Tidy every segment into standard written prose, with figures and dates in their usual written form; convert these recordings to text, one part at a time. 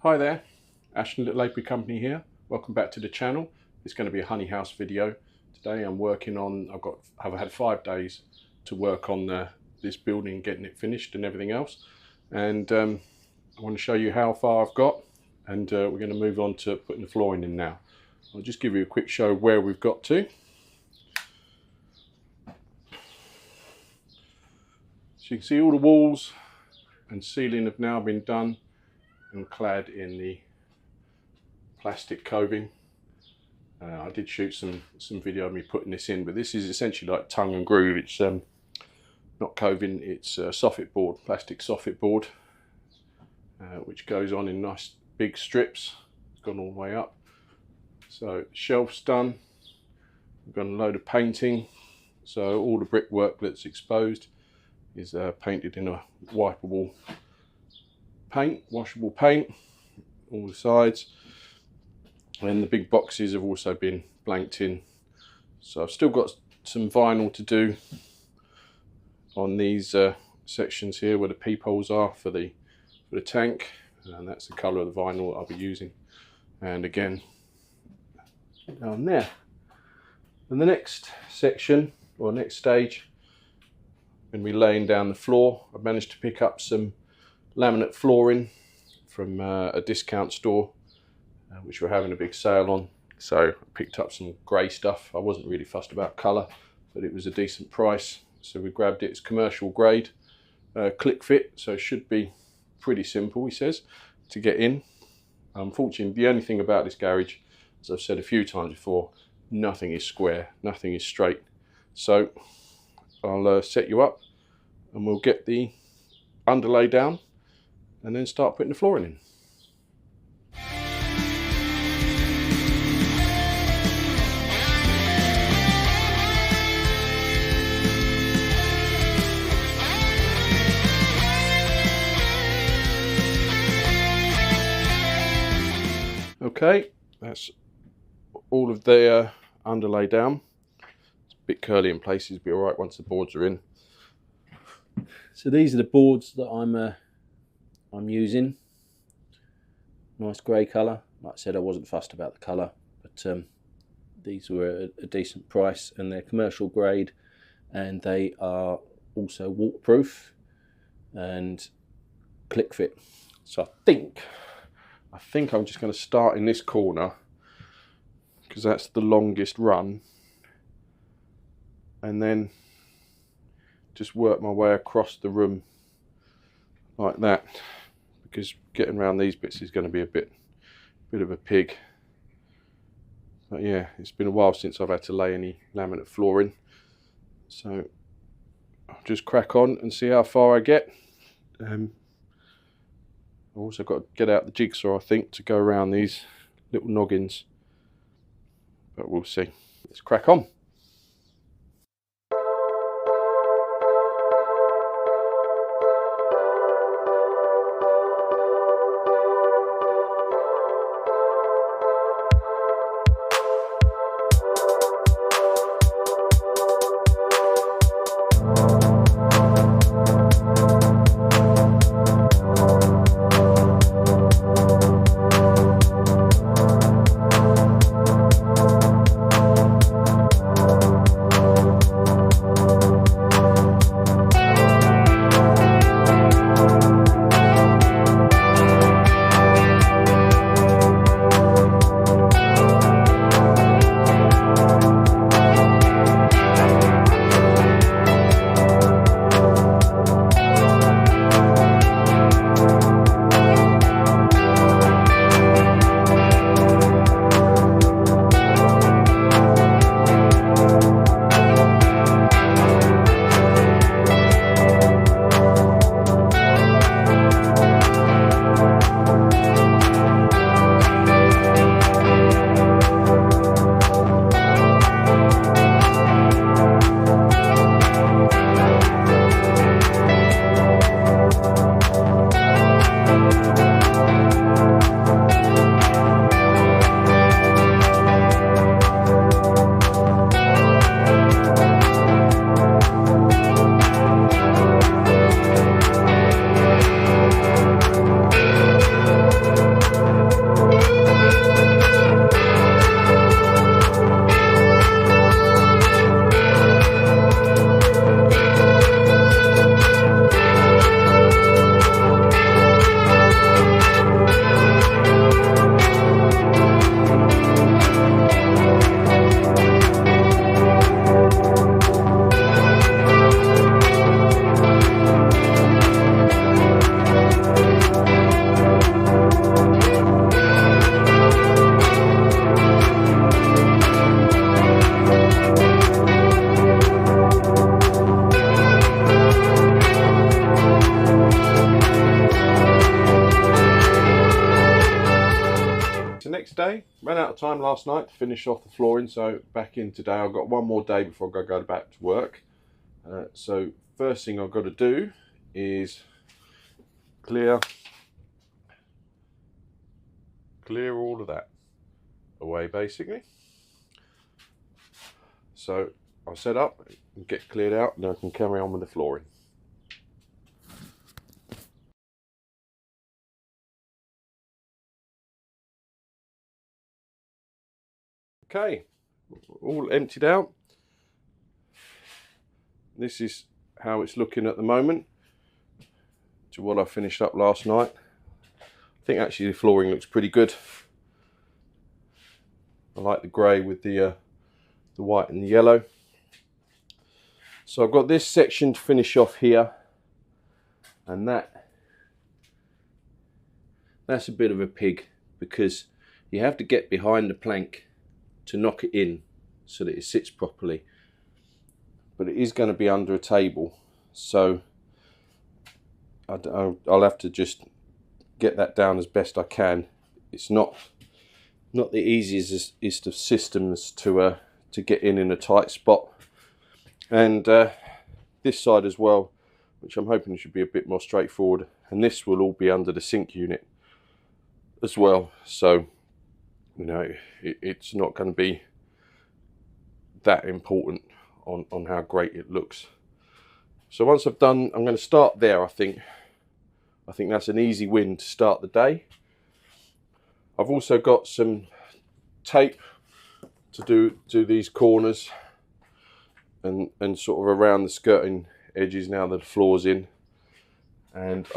Hi there, Ashton Little Apiary Company here. Welcome back to the channel. It's going to be a honey house video. Today I'm working on, I've had 5 days to work on this building, getting it finished and everything else. And I want to show you how far I've got, and we're going to move on to putting the flooring in now. I'll just give you a quick show of where we've got to. So you can see all the walls and ceiling have now been done and clad in the plastic coving. I did shoot some video of me putting this in, but this is essentially like tongue and groove. It's not coving, it's soffit board, plastic soffit board, which goes on in nice big strips. It's gone all the way up. So shelf's done. We've got a load of painting. So all the brickwork that's exposed is painted in a wipeable paint, washable paint, all the sides. And the big boxes have also been blanked in. So I've still got some vinyl to do on these sections here where the peepholes are for the tank, and that's the colour of the vinyl that I'll be using. And again, down there. And the next section, or next stage, I'm going to be laying down the floor. I've managed to pick up some laminate flooring from a discount store, which we're having a big sale on. So I picked up some grey stuff. I wasn't really fussed about colour, but it was a decent price. So we grabbed it. It's commercial grade, click fit, so it should be pretty simple, he says, to get in. Unfortunately, the only thing about this garage, as I've said a few times before, nothing is square, nothing is straight. So I'll set you up and we'll get the underlay down and then start putting the flooring in. Okay, that's all of the underlay down. It's a bit curly in places, be alright once the boards are in. So these are the boards that I'm using. Nice grey colour. Like I said, I wasn't fussed about the colour, but these were a decent price, and they're commercial grade, and they are also waterproof and click fit. So I think I'm just going to start in this corner because that's the longest run, and then just work my way across the room like that, because getting around these bits is going to be a bit of a pig. But yeah, it's been a while since I've had to lay any laminate flooring, so I'll just crack on and see how far I get. I've also got to get out the jigsaw, I think, to go around these little noggins, but we'll see. Let's crack on. out of time last night to finish off the flooring, so back in today. I've got one more day before I go back to work. So first thing I've got to do is clear all of that away, basically. So I'll set up and get cleared out, and I can carry on with the flooring. Okay, all emptied out. This is how it's looking at the moment to what I finished up last night. I think actually the flooring looks pretty good. I like the grey with the white and the yellow. So I've got this section to finish off here, and that's a bit of a pig, because you have to get behind the plank to knock it in so that it sits properly, but it is going to be under a table, so I'll have to just get that down as best I can. It's not the easiest of systems to get in a tight spot, and this side as well, which I'm hoping should be a bit more straightforward, and this will all be under the sink unit as well, so you know, it's not going to be that important on how great it looks. So once I've done, I'm going to start there. I think that's an easy win to start the day. I've also got some tape to do these corners and sort of around the skirting edges now that the floor's in. And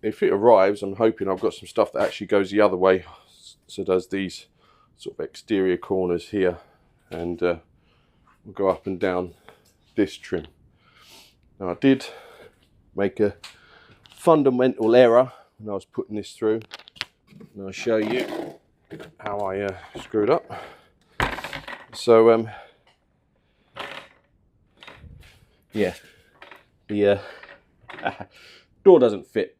if it arrives, I'm hoping I've got some stuff that actually goes the other way, so does these sort of exterior corners here, and we'll go up and down this trim. Now I did make a fundamental error when I was putting this through, and I'll show you how I screwed up. So yeah, the door doesn't fit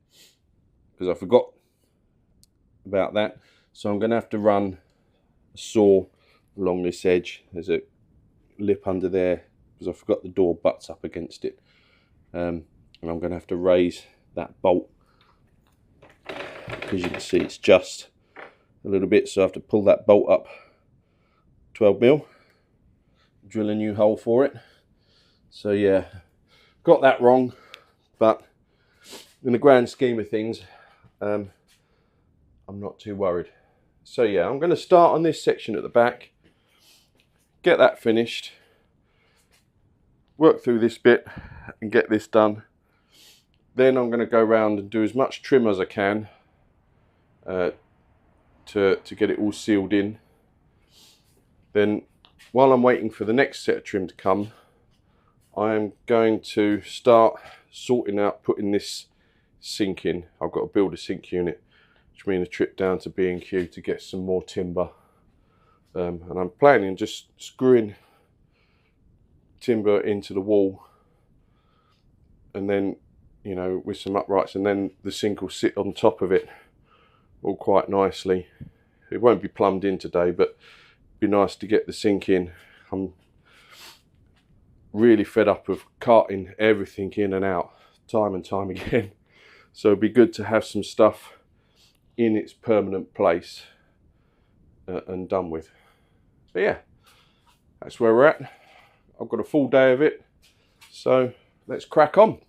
because I forgot about that. So I'm going to have to run a saw along this edge. There's a lip under there because I forgot the door butts up against it. And I'm going to have to raise that bolt, because you can see it's just a little bit, so I have to pull that bolt up 12mm, drill a new hole for it. So yeah, got that wrong, but in the grand scheme of things, I'm not too worried. So yeah, I'm going to start on this section at the back, get that finished, work through this bit and get this done. Then I'm going to go around and do as much trim as I can to get it all sealed in. Then while I'm waiting for the next set of trim to come, I'm going to start sorting out putting this sink in. I've got to build a sink unit, which means a trip down to B&Q to get some more timber, and I'm planning just screwing timber into the wall, and then, you know, with some uprights, and then the sink will sit on top of it all quite nicely. It won't be plumbed in today, but it'd be nice to get the sink in. I'm really fed up of carting everything in and out time and time again, so it'd be good to have some stuff in its permanent place and done with. But yeah, that's where we're at. I've got a full day of it, so let's crack on.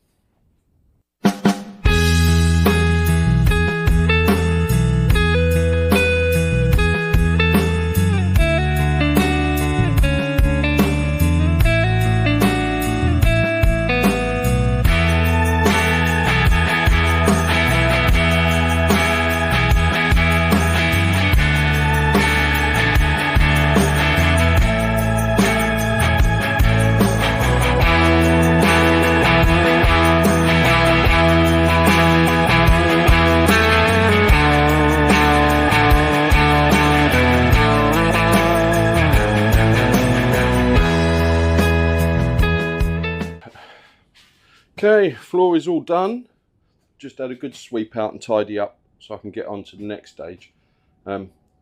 Okay, floor is all done. Just had a good sweep out and tidy up so I can get on to the next stage.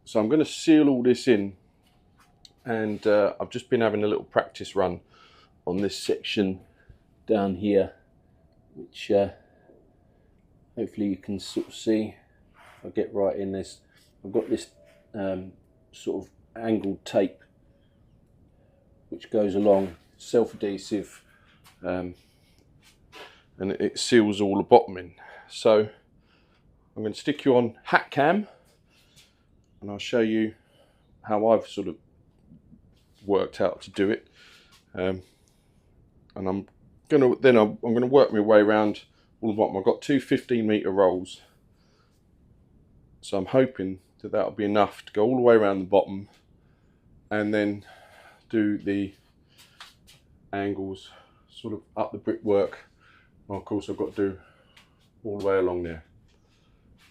So I'm going to seal all this in, and I've just been having a little practice run on this section down here, which hopefully you can sort of see. I'll get right in this. I've got this sort of angled tape which goes along, self-adhesive, and it seals all the bottom in. So I'm going to stick you on hat cam, and I'll show you how I've sort of worked out to do it. And I'm going to work my way around all the bottom. I've got two 15-metre rolls, so I'm hoping that that'll be enough to go all the way around the bottom, and then do the angles sort of up the brickwork. And of course I've got to do all the way along there.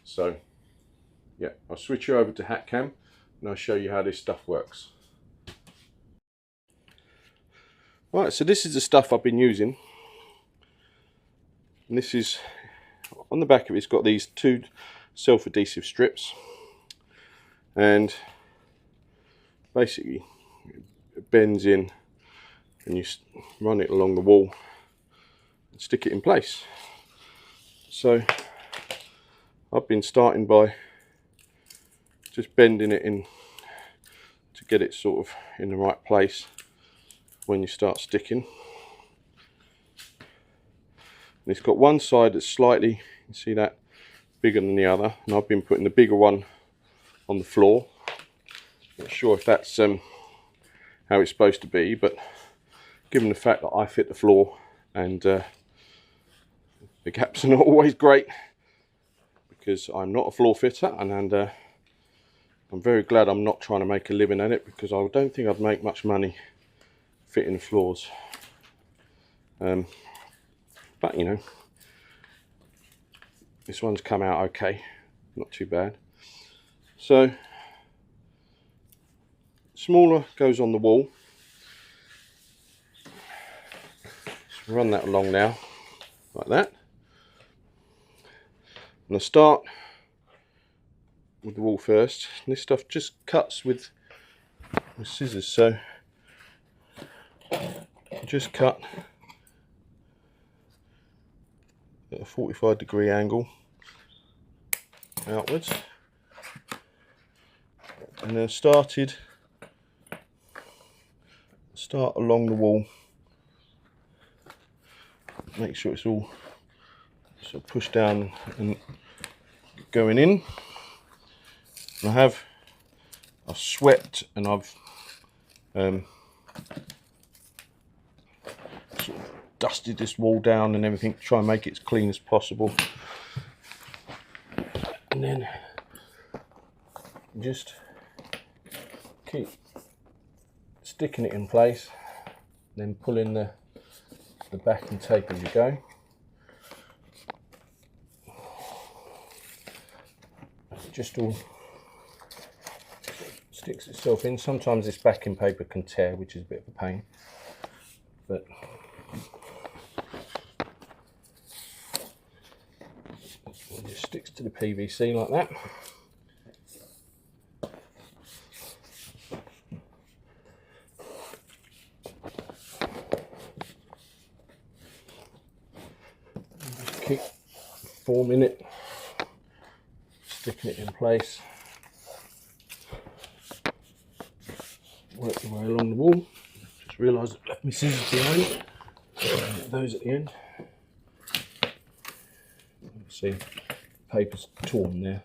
So yeah, I'll switch you over to hat cam and I'll show you how this stuff works. Right, so this is the stuff I've been using, and this is on the back of it. It's got these two self-adhesive strips, and basically it bends in and you run it along the wall and stick it in place. So I've been starting by just bending it in to get it sort of in the right place when you start sticking. And it's got one side that's slightly, you can see that, bigger than the other, and I've been putting the bigger one on the floor. Not sure if that's how it's supposed to be, but given the fact that I fit the floor and the gaps are not always great because I'm not a floor fitter, and I'm very glad I'm not trying to make a living at it, because I don't think I'd make much money fitting floors. But you know, this one's come out okay, not too bad. So smaller goes on the wall. Just run that along now, like that. And I start with the wall first. And this stuff just cuts with scissors, so just cut at a 45-degree angle outwards, and then start along the wall. Make sure it's all sort of pushed down and going in. And I've swept and I've sort of dusted this wall down and everything to try and make it as clean as possible. And then just keep sticking it in place, then pull in the backing tape as you go. It just all sticks itself in. Sometimes this backing paper can tear, which is a bit of a pain, but it just sticks to the PVC like that. Just keep forming it, sticking it in place. Work your way along the wall. Just realised I left my scissors behind. Those at the end. See, the paper's torn there.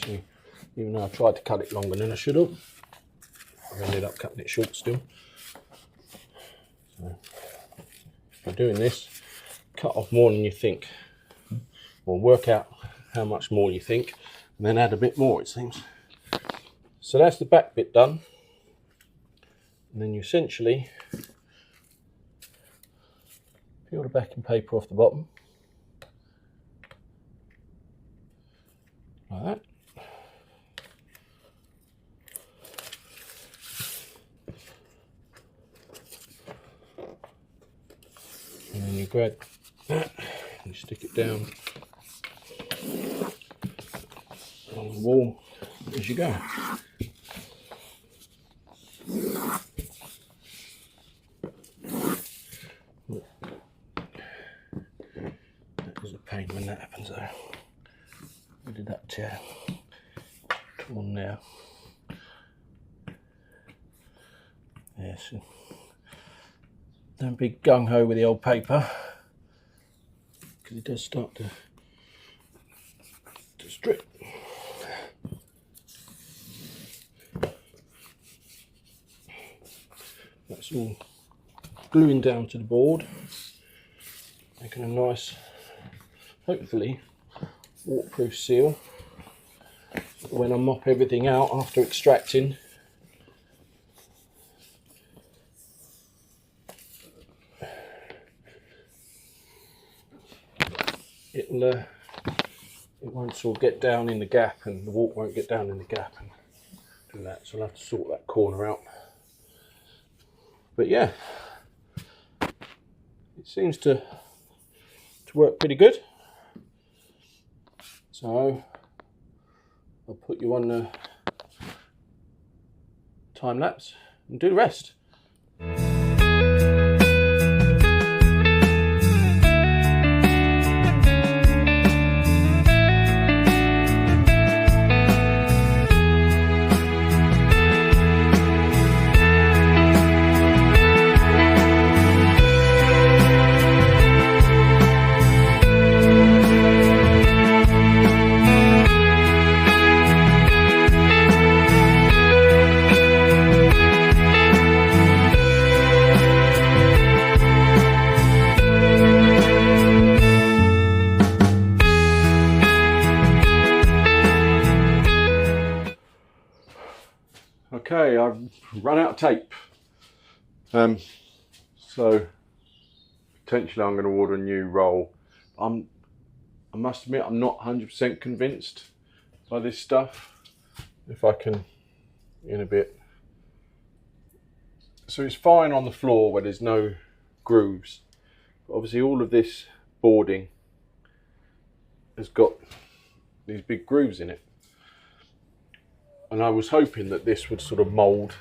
See, even though I tried to cut it longer than I should have, I ended up cutting it short still. So if you're doing this, cut off more than you think, or work out how much more you think, and then add a bit more, it seems. So that's the back bit done, and then you essentially peel the backing paper off the bottom, like that. And then you grab that, you stick it down on the wall as you go. That was a pain when that happens though. Where did that tear? Torn now. Yes. Don't be gung-ho with the old paper, because it does start to strip. That's all gluing down to the board, making a nice, hopefully, waterproof seal. When I mop everything out after extracting, it won't sort of get down in the gap, and the water won't get down in the gap and do that. So I'll have to sort that corner out. But yeah, it seems to work pretty good. So I'll put you on the time lapse and do the rest. Okay, I've run out of tape, so potentially I'm going to order a new roll. I must admit I'm not 100% convinced by this stuff. If I can, in a bit. So it's fine on the floor where there's no grooves, but obviously all of this boarding has got these big grooves in it. And I was hoping that this would sort of mould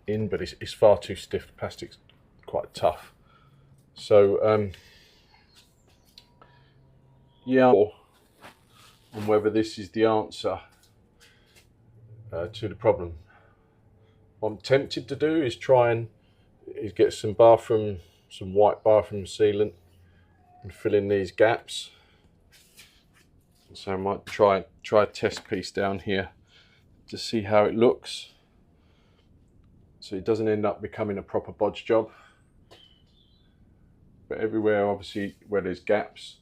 in, but it's far too stiff. The plastic's quite tough. So, yeah, on whether this is the answer to the problem. What I'm tempted to do is try and get some white bathroom sealant and fill in these gaps. So I might try a test piece down here to see how it looks, so it doesn't end up becoming a proper bodge job. But everywhere, obviously, where there's gaps,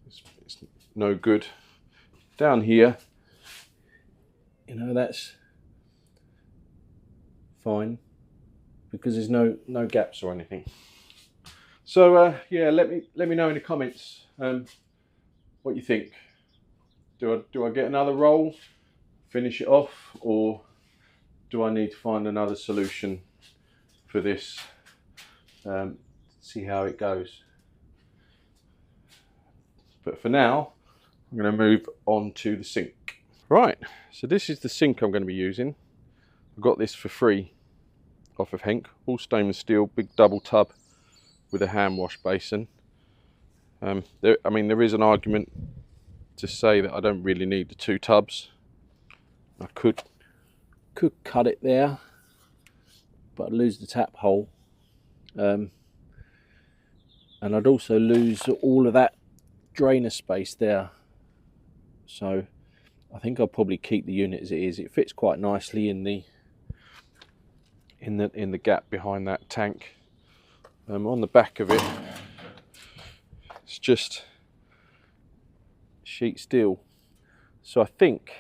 it's no good. Down here, you know, that's fine because there's no gaps or anything. So yeah, let me know in the comments what you think. Do I get another roll, finish it off, or do I need to find another solution for this? See how it goes. But for now, I'm going to move on to the sink. Right, so this is the sink I'm going to be using. I got this for free off of Henk, all stainless steel, big double tub with a hand wash basin. There is an argument to say that I don't really need the two tubs. I could cut it there, but I'd lose the tap hole, and I'd also lose all of that drainer space there. So I think I'll probably keep the unit as it is. It fits quite nicely in the gap behind that tank. On the back of it, it's just sheet steel. So I think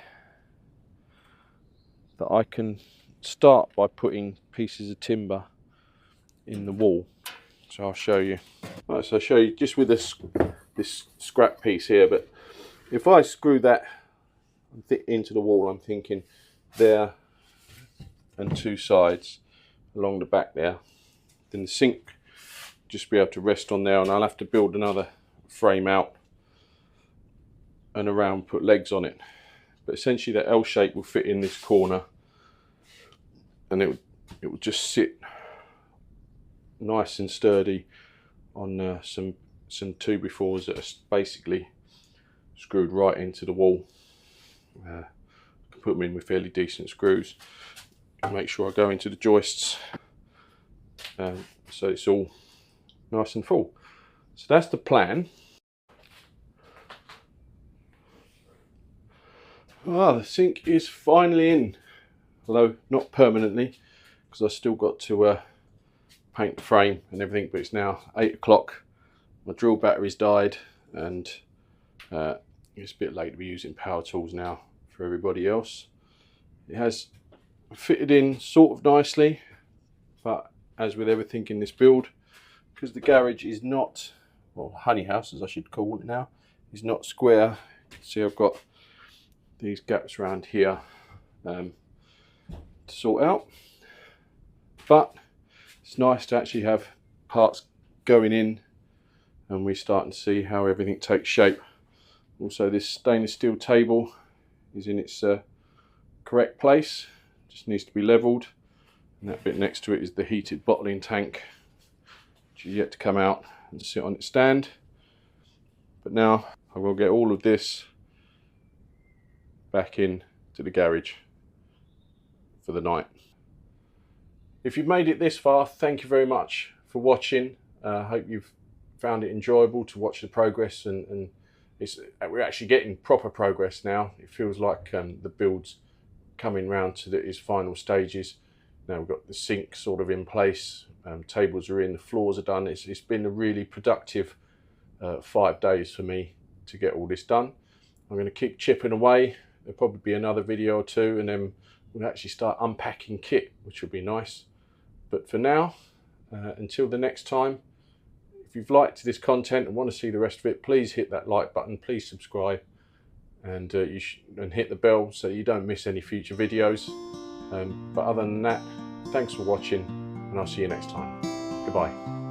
that I can start by putting pieces of timber in the wall. So I'll show you. Right, so I'll show you just with this scrap piece here, but if I screw that into the wall. I'm thinking there and 2 sides along the back there. Then the sink just be able to rest on there, and I'll have to build another frame out and around, put legs on it. But essentially that L shape will fit in this corner, and it will just sit nice and sturdy on some 2x4s that are basically screwed right into the wall. I can put them in with fairly decent screws. Make sure I go into the joists so it's all nice and full. So that's the plan. The sink is finally in, although not permanently, because I've still got to paint the frame and everything. But it's now 8 o'clock. My drill battery's died, and it's a bit late to be using power tools now for everybody else. It has fitted in sort of nicely, but as with everything in this build, because the garage is not, well, honey house as I should call it now, is not square. You can see I've got these gaps around here to sort out, but it's nice to actually have parts going in, and we're starting to see how everything takes shape. Also, this stainless steel table is in its correct place, just needs to be leveled, and that bit next to it is the heated bottling tank, which is yet to come out and sit on its stand. But now I will get all of this back in to the garage for the night. If you've made it this far, thank you very much for watching. I hope you've found it enjoyable to watch the progress, and we're actually getting proper progress now. It feels like the build's coming round to its final stages. Now we've got the sink sort of in place, tables are in, the floors are done. It's been a really productive 5 days for me to get all this done. I'm going to keep chipping away. There'll probably be another video or 2, and then we'll actually start unpacking kit, which will be nice. But for now, until the next time, if you've liked this content and want to see the rest of it, please hit that like button, please subscribe, and hit the bell so you don't miss any future videos. But other than that, thanks for watching, and I'll see you next time. Goodbye.